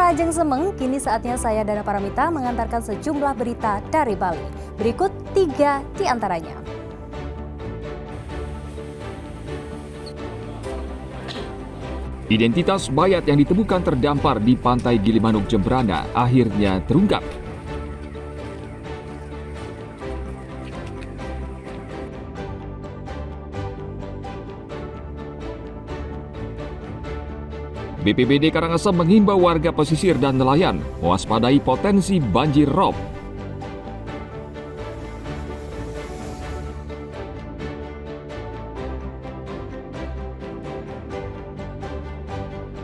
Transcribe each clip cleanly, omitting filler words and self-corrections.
Ajeng Semeng, kini saatnya saya Dana Paramita mengantarkan sejumlah berita dari Bali. Berikut 3 di antaranya. Identitas mayat yang ditemukan terdampar di pantai Gilimanuk, Jemberana akhirnya terungkap. BPBD Karangasem menghimbau warga pesisir dan nelayan mewaspadai potensi banjir rob.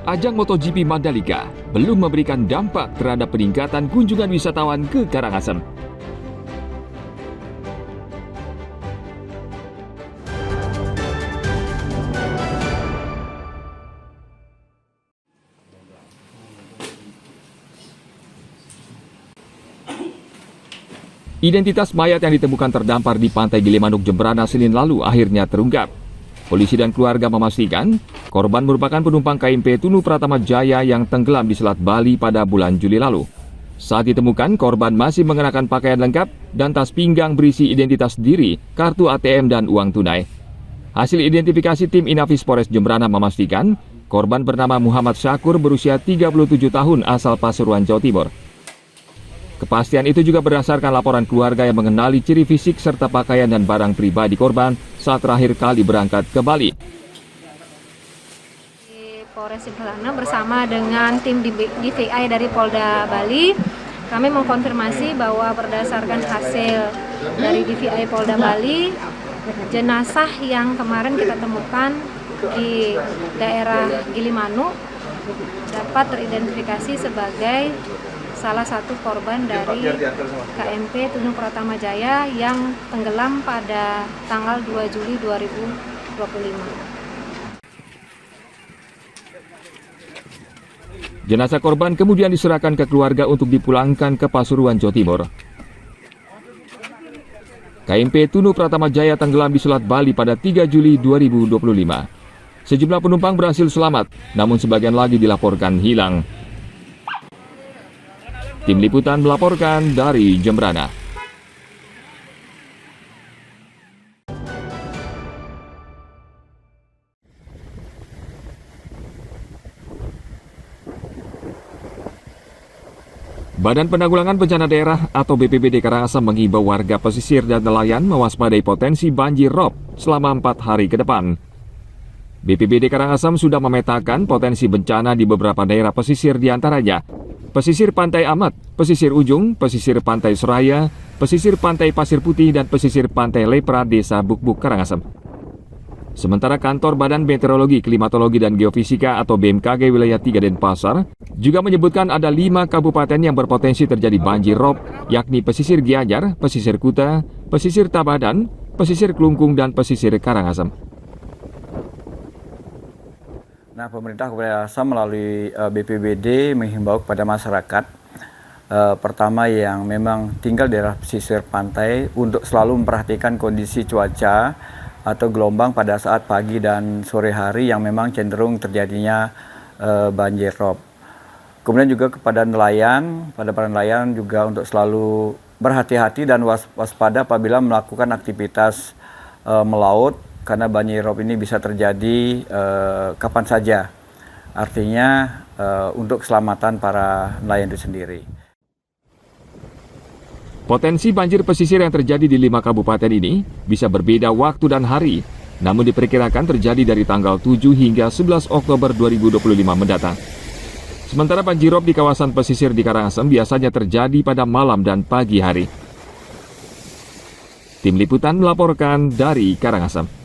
Ajang MotoGP Mandalika belum memberikan dampak terhadap peningkatan kunjungan wisatawan ke Karangasem. Identitas mayat yang ditemukan terdampar di pantai Gilimanuk, Jemberana Senin lalu akhirnya terungkap. Polisi dan keluarga memastikan korban merupakan penumpang KMP Tunu Pratama Jaya yang tenggelam di Selat Bali pada bulan Juli lalu. Saat ditemukan, korban masih mengenakan pakaian lengkap dan tas pinggang berisi identitas diri, kartu ATM, dan uang tunai. Hasil identifikasi tim Inafis Polres Jemberana memastikan korban bernama Muhammad Syakur berusia 37 tahun asal Pasuruan, Jawa Timur. Kepastian itu juga berdasarkan laporan keluarga yang mengenali ciri fisik serta pakaian dan barang pribadi korban saat terakhir kali berangkat ke Bali. Polres Jemberana bersama dengan tim DVI dari Polda Bali, kami mengkonfirmasi bahwa berdasarkan hasil dari DVI Polda Bali, jenazah yang kemarin kita temukan di daerah Gilimanuk dapat teridentifikasi sebagai salah satu korban dari KMP Tunu Pratama Jaya yang tenggelam pada tanggal 2 Juli 2025. Jenazah korban kemudian diserahkan ke keluarga untuk dipulangkan ke Pasuruan, Jawa Timur. KMP Tunu Pratama Jaya tenggelam di Selat Bali pada 3 Juli 2025. Sejumlah penumpang berhasil selamat, namun sebagian lagi dilaporkan hilang. Tim Liputan melaporkan dari Jemberana. Badan Penanggulangan Bencana Daerah atau BPBD Karangasem mengimbau warga pesisir dan nelayan mewaspadai potensi banjir rob selama 4 hari ke depan. BPBD Karangasem sudah memetakan potensi bencana di beberapa daerah pesisir diantaranya pesisir Pantai Amat, pesisir Ujung, pesisir Pantai Seraya, pesisir Pantai Pasir Putih, dan pesisir Pantai Lepra, Desa Bukbuk, Karangasem. Sementara Kantor Badan Meteorologi, Klimatologi, dan Geofisika atau BMKG Wilayah 3 Denpasar juga menyebutkan ada 5 kabupaten yang berpotensi terjadi banjir rob, yakni pesisir Gianyar, pesisir Kuta, pesisir Tabadan, pesisir Klungkung, dan pesisir Karangasem. Nah, pemerintah Karangasem melalui BPBD menghimbau kepada masyarakat pertama yang memang tinggal di daerah pesisir pantai untuk selalu memperhatikan kondisi cuaca atau gelombang pada saat pagi dan sore hari yang memang cenderung terjadinya banjir rob. Kemudian juga kepada nelayan, pada para nelayan juga untuk selalu berhati-hati dan waspada apabila melakukan aktivitas melaut, karena banjir rob ini bisa terjadi kapan saja. Artinya untuk keselamatan para nelayan itu sendiri. Potensi banjir pesisir yang terjadi di 5 kabupaten ini bisa berbeda waktu dan hari, namun diperkirakan terjadi dari tanggal 7 hingga 11 Oktober 2025 mendatang. Sementara banjir rob di kawasan pesisir di Karangasem biasanya terjadi pada malam dan pagi hari. Tim Liputan melaporkan dari Karangasem.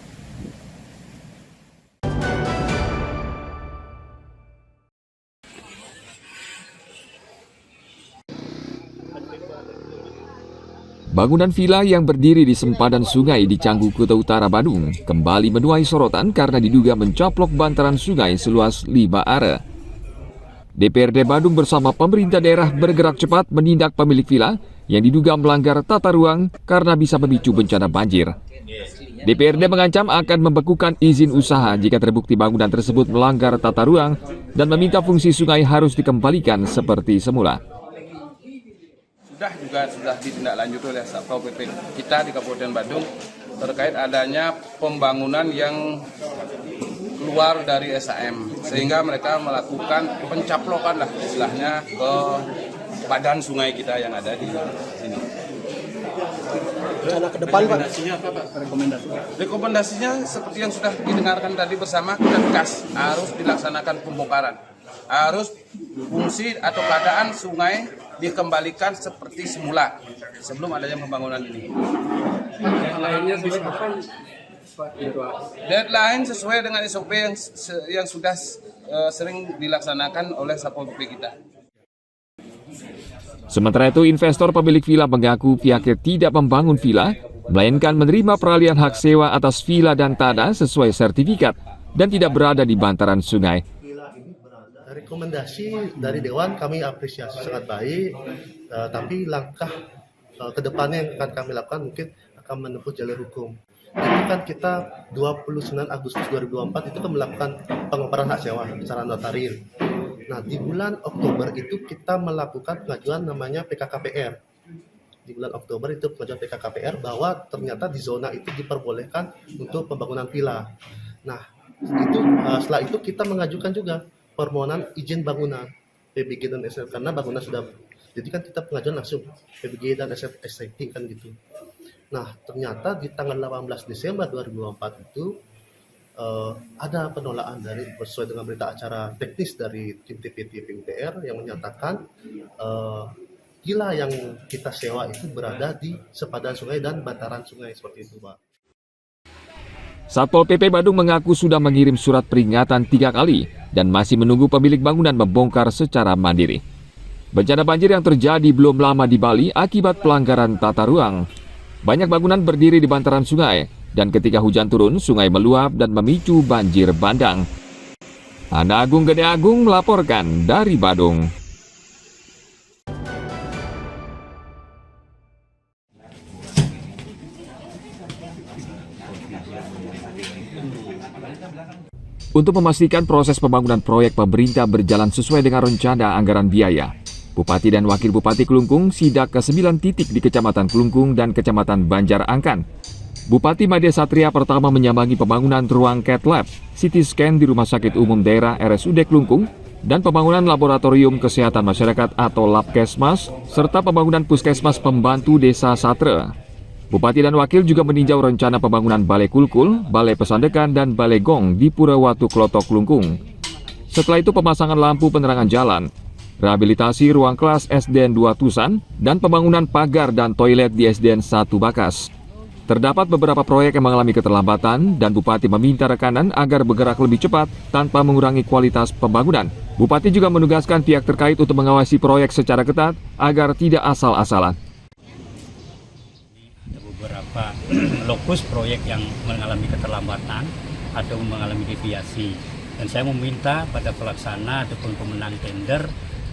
Bangunan villa yang berdiri di sempadan sungai di Canggu, Kuta Utara, Bandung kembali menuai sorotan karena diduga mencoplok bantaran sungai seluas 5 are. DPRD Badung bersama pemerintah daerah bergerak cepat menindak pemilik villa yang diduga melanggar tata ruang karena bisa memicu bencana banjir. DPRD mengancam akan membekukan izin usaha jika terbukti bangunan tersebut melanggar tata ruang dan meminta fungsi sungai harus dikembalikan seperti semula. Sudah ditindaklanjuti oleh Satpol PP kita di Kabupaten Badung terkait adanya pembangunan yang keluar dari SAM, sehingga mereka melakukan pencaplokan lah istilahnya ke badan sungai kita yang ada di sini. Rencana ke depan, Pak? Rekomendasinya seperti yang sudah didengarkan tadi bersama, tegas harus dilaksanakan pembongkaran, harus fungsi atau keadaan sungai dikembalikan seperti semula sebelum adanya pembangunan ini. Deadline sesuai dengan SOP yang sudah sering dilaksanakan oleh Satpol PP kita. Sementara itu, investor pemilik villa mengaku pihaknya tidak membangun villa, melainkan menerima peralihan hak sewa atas villa dan tanah sesuai sertifikat dan tidak berada di bantaran sungai. Rekomendasi dari Dewan kami apresiasi sangat baik, tapi langkah ke depannya yang akan kami lakukan mungkin akan menempuh jalur hukum. Itu kan kita 29 Agustus 2024 itu kan melakukan pengoperan hak sewa secara notaris. Nah, di bulan Oktober itu kita melakukan pengajuan namanya PKKPR. Di bulan Oktober itu pengajuan PKKPR bahwa ternyata di zona itu diperbolehkan untuk pembangunan villa. Nah, setelah itu kita mengajukan juga permohonan izin bangunan PBG dan SF karena bangunan sudah. Jadi kan kita pengajuan langsung PBG dan SF kan gitu. Nah, ternyata di tanggal 18 Desember 2024 itu ada penolakan dari sesuai dengan berita acara teknis dari tim TPT PUPR yang menyatakan villa yang kita sewa itu berada di sepadan sungai dan bantaran sungai seperti itu, Pak. Satpol PP Badung mengaku sudah mengirim surat peringatan 3 kali dan masih menunggu pemilik bangunan membongkar secara mandiri. Bencana banjir yang terjadi belum lama di Bali akibat pelanggaran tata ruang. Banyak bangunan berdiri di bantaran sungai, dan ketika hujan turun, sungai meluap dan memicu banjir bandang. Ana Agung Gede Agung melaporkan dari Badung. Untuk memastikan proses pembangunan proyek pemerintah berjalan sesuai dengan rencana anggaran biaya, Bupati dan Wakil Bupati Kelungkung sidak ke 9 titik di Kecamatan Kelungkung dan Kecamatan Banjar Angkan. Bupati Made Satria pertama menyambangi pembangunan ruang CAT Lab, CT scan di Rumah Sakit Umum Daerah RSUD Kelungkung, dan pembangunan Laboratorium Kesehatan Masyarakat atau Labkesmas, serta pembangunan Puskesmas Pembantu Desa Satre. Bupati dan Wakil juga meninjau rencana pembangunan Balai Kulkul, Balai Pesandekan, dan Balai Gong di Purawatu Klotok Kelungkung. Setelah itu pemasangan lampu penerangan jalan, rehabilitasi ruang kelas SDN 2 Tusan, dan pembangunan pagar dan toilet di SDN 1 Bakas. Terdapat beberapa proyek yang mengalami keterlambatan dan Bupati meminta rekanan agar bergerak lebih cepat tanpa mengurangi kualitas pembangunan. Bupati juga menugaskan pihak terkait untuk mengawasi proyek secara ketat agar tidak asal-asalan. Beberapa lokus proyek yang mengalami keterlambatan atau mengalami deviasi, dan saya meminta pada pelaksana ataupun pemenang tender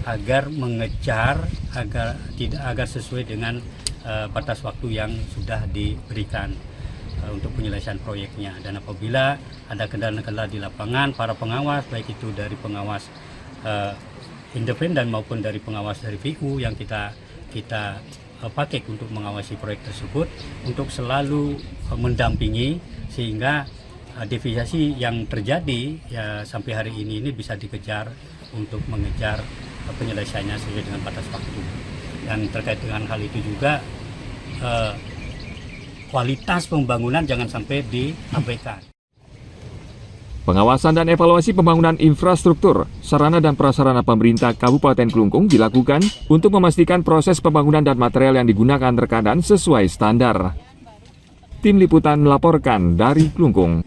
agar mengejar agar sesuai dengan batas waktu yang sudah diberikan untuk penyelesaian proyeknya. Dan apabila ada kendala-kendala di lapangan, para pengawas baik itu dari pengawas independen maupun dari pengawas dari VU yang kita pakai untuk mengawasi proyek tersebut, untuk selalu mendampingi sehingga deviasi yang terjadi sampai hari ini bisa dikejar untuk mengejar penyelesaiannya sesuai dengan batas waktu. Dan terkait dengan hal itu juga kualitas pembangunan jangan sampai diabaikan. Pengawasan dan evaluasi pembangunan infrastruktur, sarana dan prasarana pemerintah Kabupaten Kelungkung dilakukan untuk memastikan proses pembangunan dan material yang digunakan rekanan sesuai standar. Tim Liputan melaporkan dari Kelungkung.